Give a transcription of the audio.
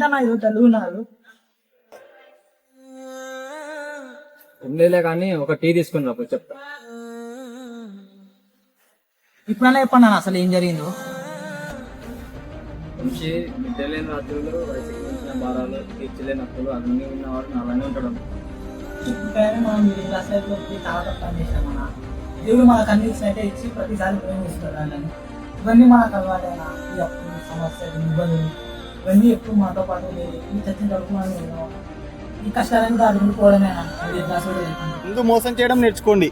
ఏంటన్నా ఇది తెలుగు ఉన్నారు ఉండేలే కానీ ఒక టీ తీసుకున్నప్పుడు చెప్తా. ఇప్పుడన్నా చెప్పండి అన్న అసలు ఏం జరిగిందో. మనిషి నిద్రలేని రాత్రులు, వయసుకి మించిన భారాలు, తీర్చలేని అప్పులు అన్నీ ఉన్నవాడు అలానే ఉంటాడు. ఇప్పుడైనా మనం మిడిల్ క్లాస్ లైఫ్లోకి చాలా తక్కువ చేసాం అన్న. దేవుడు మనకు అన్ని ఇచ్చినట్టే ఇచ్చి ప్రతిసారి ప్రేమిస్తాడు వాళ్ళని. ఇవన్నీ మనకు అలవాటైనా ఈ అప్పులు, సమస్యలు, ఇబ్బందులు ఇవన్నీ ఎప్పుడు మనతో పాటు లేదు. ఈ చచ్చిన వరకు మనం ఈ కష్టాలను దాటుకుని పోవడమేనా మిడిల్ క్లాస్. ముందు మోసం చేయడం నేర్చుకోండి.